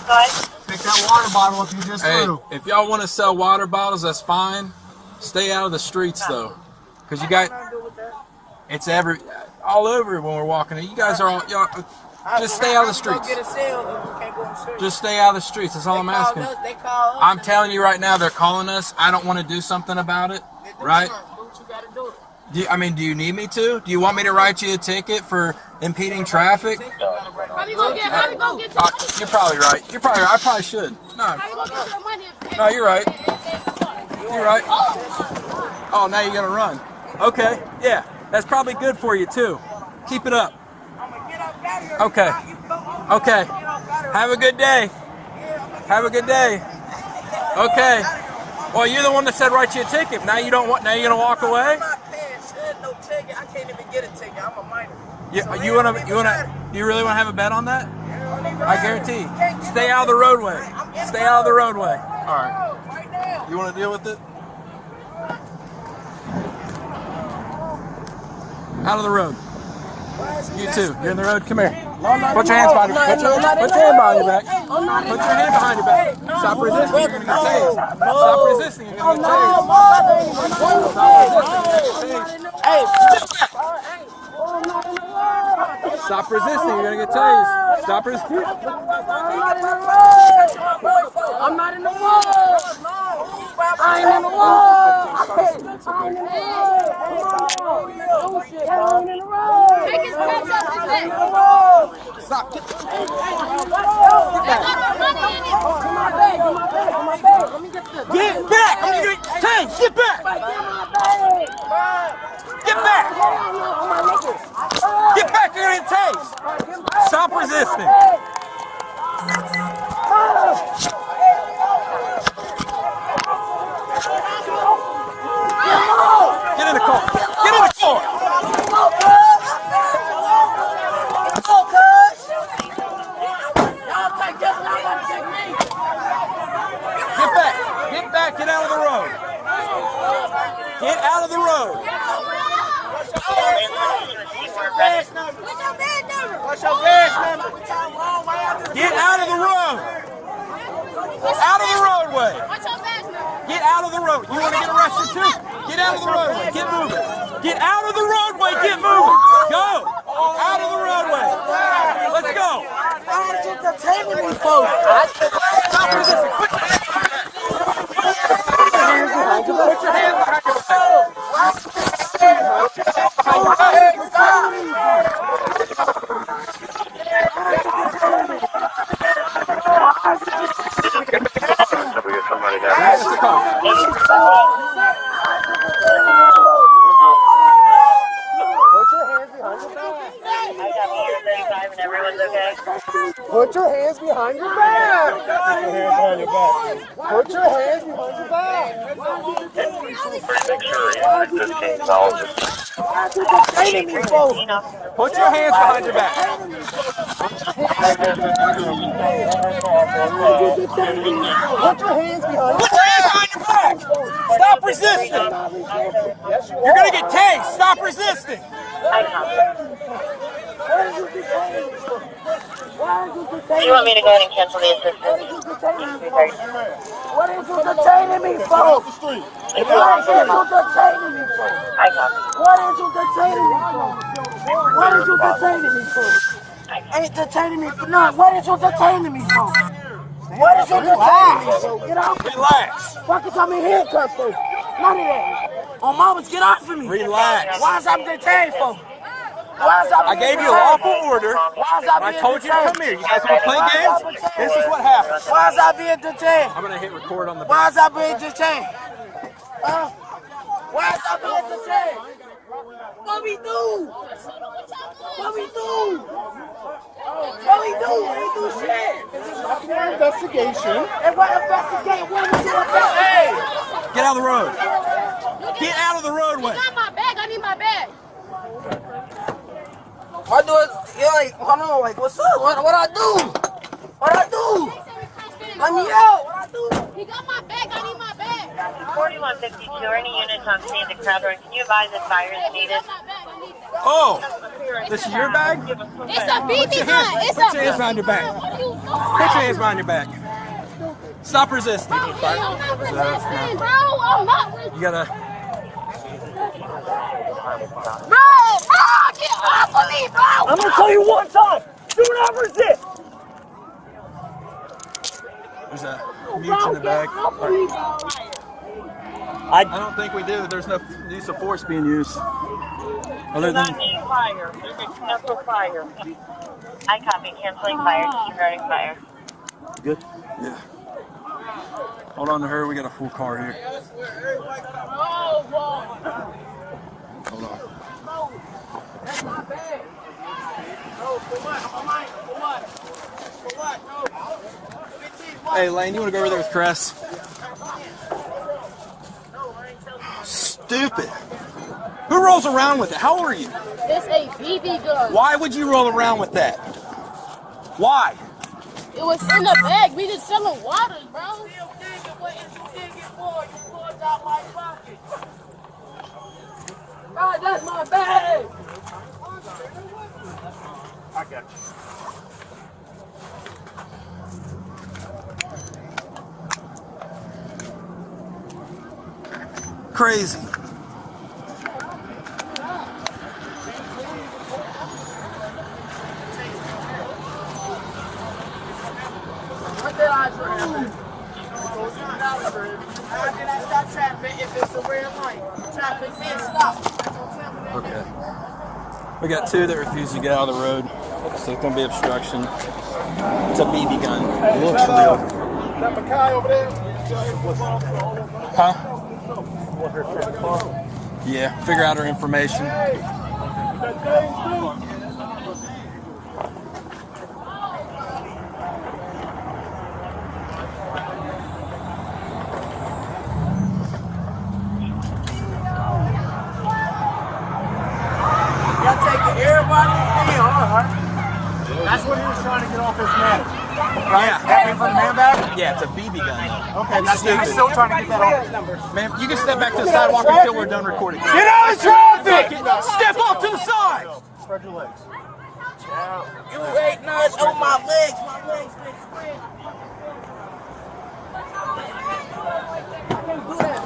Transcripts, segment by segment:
Pick that water bottle up you just threw. If y'all want to sell water bottles, that's fine. Stay out of the streets though, because you got it's all over when we're walking. You guys are all y'all. Just stay out of the streets. Just stay out of the streets. That's all I'm asking. I'm telling you right now, they're calling us. I don't want to do something about it, right? Do you need me to? Do you want me to write you a ticket for impeding traffic? You're probably right. I probably should. No, you're right. You're right. Oh, now you're gonna run. Okay, yeah, that's probably good for you too. Keep it up. Okay. Okay. Have a good day. Have a good day. Okay. Well, you're the one that said write you a ticket. Now you don't want. Now you're gonna walk away. No ticket. I can't even get a ticket. I'm a minor. Do you really want to have a bet on that? I guarantee. Stay out of the roadway. Stay out of the roadway. All right. You want to deal with it? Out of the road. You too. You're in the road. Come here. Put your hands behind your back. Put your hand behind your back. Put your hand behind your back. Stop resisting. You're gonna get tased. Stop resisting. You're gonna get tased. Stop resisting. You're gonna get tased. Stop resisting. I'm not in the wall. I ain't in the wall. Take his pants off his neck. Stop. Get back! I'm gonna get tased. Get back! Get back! Get back! You're gonna get tased. Stop resisting. Get in the car. Get in the car. Get back. Get back. Get out of the road. Get out of the road. What's your badge number? Get out of the road. Out of the roadway. Get out of the road. You want to get arrested too? Get out of the roadway. Get moving. Get out of the roadway. Get moving. Go. Out of the roadway. Let's go. Why did you detain me, folks? Stop resisting. Put your hands behind your Put your hands behind your back. Put your hands behind your back. Put your hands behind your back. Put your hands behind your back. Stop resisting. You're going to get tased. Stop resisting. Do you want me to go ahead and cancel the assistance? What is you detaining me for? What is you detaining me for? What is you detaining me for? What is you detaining me for? Ain't detaining me for nothing. What is you detaining me for? What is you detaining me for? Get off me. Relax. Fucking tell me handcuffs for. None of that. On mamas, get off of me. Relax. Why is I detained for? I gave you a lawful order. I told you to come here. You guys want to play games? This is what happens. Why is I being detained? I'm going to hit record on the Why is I being detained? Why is I being detained? What we do? What we do? What we do? We do shit. Investigation. And what investigate? What we do? Hey! Get out of the road. Get out of the roadway. I got my bag. I need my bag. I do it, you're like, hold on, like, what's up? What I do? What I do? Let me out. What I do? He got my bag. I need my bag. 4152, or any units on scene at the crowd run. Can you advise if fire is needed? Oh, this is your bag? It's a BB gun. It's Put your hands behind your back. What are you doing? Put your hands behind your back. Stop resisting. I'm not resisting, bro. I'm not resisting. You gotta. Bro, get off of me, bro. I'm gonna tell you one time. Do not resist. There's a mute in the back. I don't think we do. There's no use of force being used. Other than fire. Cancel fire. I copy. Canceling fire. Disregarding fire. good. Yeah. Hold on to her. We got a full car here. Hold on. That's my bag. Hey, Lane, you want to go over there with Cress? Stupid. Who rolls around with it? How old are you? It's a BB gun. Why would you roll around with that? Why? It was in the bag. We just selling waters, bro. God, that's my bag. I got you. Crazy. What did I traffic? How did I stop traffic if it's a red light? Traffic can't stop. Okay. We got two that refuse to get out of the road, so it's gonna be obstruction. It's a BB gun. It looks real. That Mackay over there? Huh? Yeah. Figure out her information. Y'all taking everybody? Yeah, all right. That's what he was trying to get off his man. Yeah. That came from the man bag? Yeah, it's a BB gun. Okay, that's he's still trying to get that off. Ma'am, you can step back to the sidewalk until we're done recording. Get out of traffic! Step off to the side! Spread your legs. You ain't nuts on my legs. My legs been spread.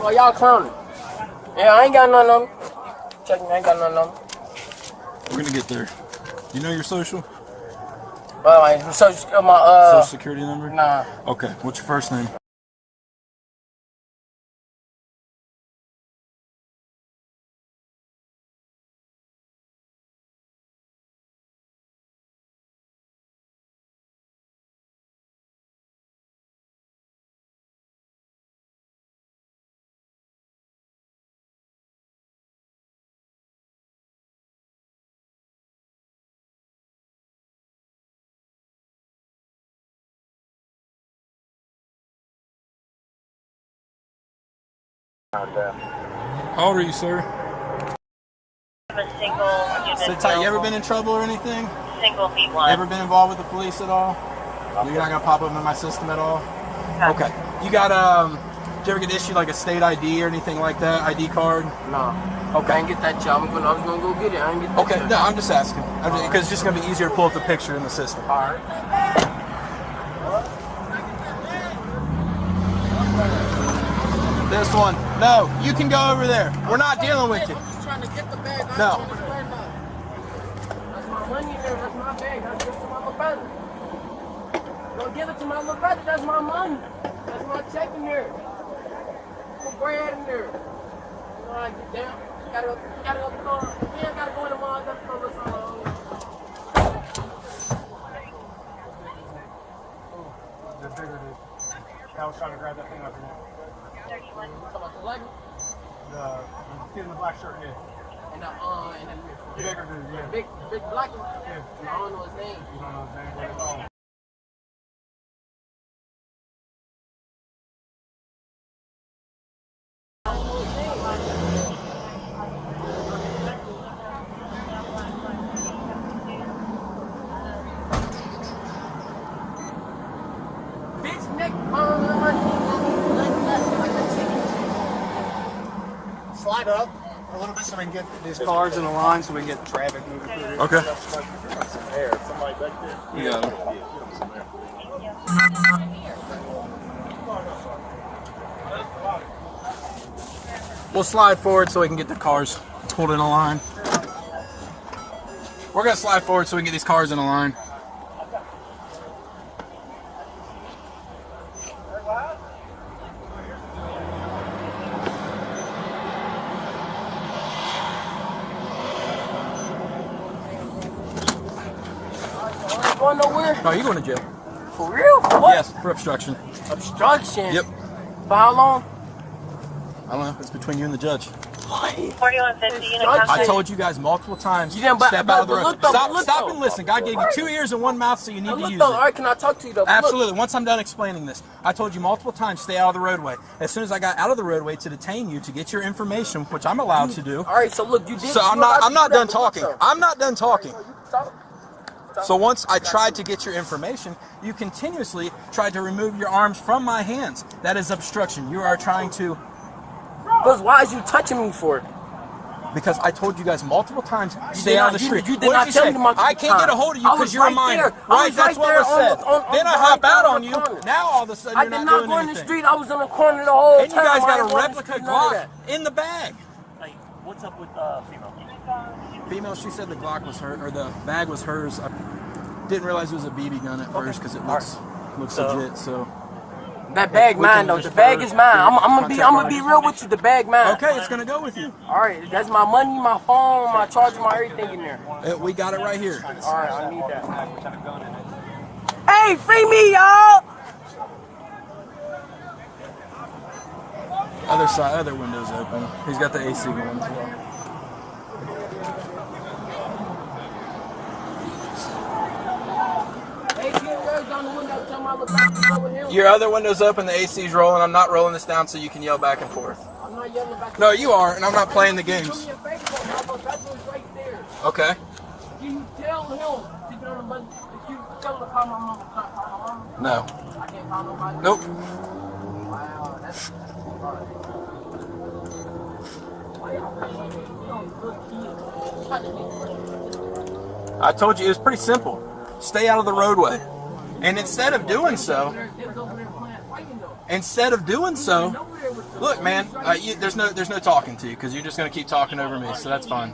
Well, y'all clowning. Yeah, I ain't got none of them. Check me, I ain't got none of them. We're gonna get there. You know your social? So my Social security number? nah. Okay, what's your first name? How old are you, sir? A single unit. Sit tight. You ever been in trouble or anything? Single B1. Ever been involved with the police at all? You're not gonna pop up in my system at all? Okay. You got did you ever get issued like a state ID or anything like that? ID card? Nah. Okay. I ain't get that job. I was gonna go get it. I ain't get that Okay, job. no, I'm just asking. Because it's just gonna be easier to pull up the picture in the system. Alright. This one. No, you can go over there. We're not dealing with you. I'm just trying to get the bag. No. That's my money in there. That's my bag. That's just to my little brother. Don't give it to my little brother. That's my money. That's my check in there. Put bread in there. You know how I get down? You gotta go to the car. We ain't gotta go in the mall. Gotta go to some. The bigger it is. I was trying to grab that thing out of there. The kid in the black shirt, yeah. And then Bigger dude, yeah. big black one. Yeah. I don't know his name. You don't know his name, but it's all. Bitch neck Slide up a little bit so we can get these cars in a line so we can get traffic moving through here. Okay. Some air. Somebody back there. You got it. Thank you. We'll slide forward so we can get the cars pulled in a line. We're gonna slide forward so we can get these cars in a line. Going nowhere? No, you're going to jail. For real? For what? Yes, for obstruction. Obstruction? Yep. For how long? I don't know. It's between you and the judge. What? 4150 unit I I told you guys multiple times. You didn't, but- step out of the but road. look though, Stop, look stop though. and listen. God gave you 2 ears and 1 mouth, so you need to Look use though, it. all right, can I talk to you though? Look. Absolutely. Once I'm done explaining this, I told you multiple times, stay out of the roadway. As soon as I got out of the roadway to detain you to get your information, which I'm allowed to do. All right, so look, you did. So I'm not done talking. I'm not done talking. Stop. So once I tried to get your information, you continuously tried to remove your arms from my hands. That is obstruction. You are trying to. But why is you touching me for? Because I told you guys multiple times, stay did out not- of the street. you did What not did tell you me say? multiple I can't get a hold of you I because was you're a right minor. there. I Right, was that's right what there was said. on Then I the hop right out side on of you. the corner. Now all of a sudden I you're did not not doing go in the anything. street. I was in the corner the whole time. And you guys got I a ain't going in the replica street, none of Glock that. in the bag. Hey, what's up with female? Female, she said the Glock was her, or the bag was hers. I didn't realize it was a BB gun at first because it looks legit. So That bag we mine can though. The just bag for- is mine. I'm gonna contact be real with you. The bag mine. okay, it's gonna go with you. All right, that's my money, my phone, my charger, my everything in there. We got it right here. All right, I need that. Hey, free me, y'all! Other side, other windows open. He's got the AC going as well. Hey, get right down the window. Tell my little back over here. Your other window's open, the AC's rolling. I'm not rolling this down so you can yell back and forth. I'm not yelling back. No, you are, and I'm not playing the Do games. me a favor, though, my that's what's right there. Okay. Can you tell him to get on the button? If you tell him to call my mama, stop calling my mama. No. I can't call nobody. Nope. Wow, that's I told you it was pretty simple. Stay out of the roadway. And instead of doing so, look, man, there's no talking to you because you're just going to keep talking over me, so that's fine.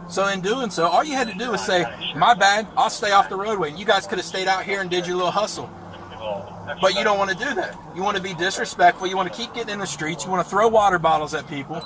So in doing so, all you had to do was say, my bad, I'll stay off the roadway. You guys could have stayed out here and did your little hustle. But you don't want to do that. You want to be disrespectful. You want to keep getting in the streets. You want to throw water bottles at people.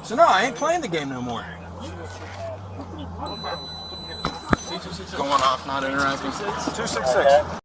So no, I ain't playing the game no more. Going off, not interacting. 266.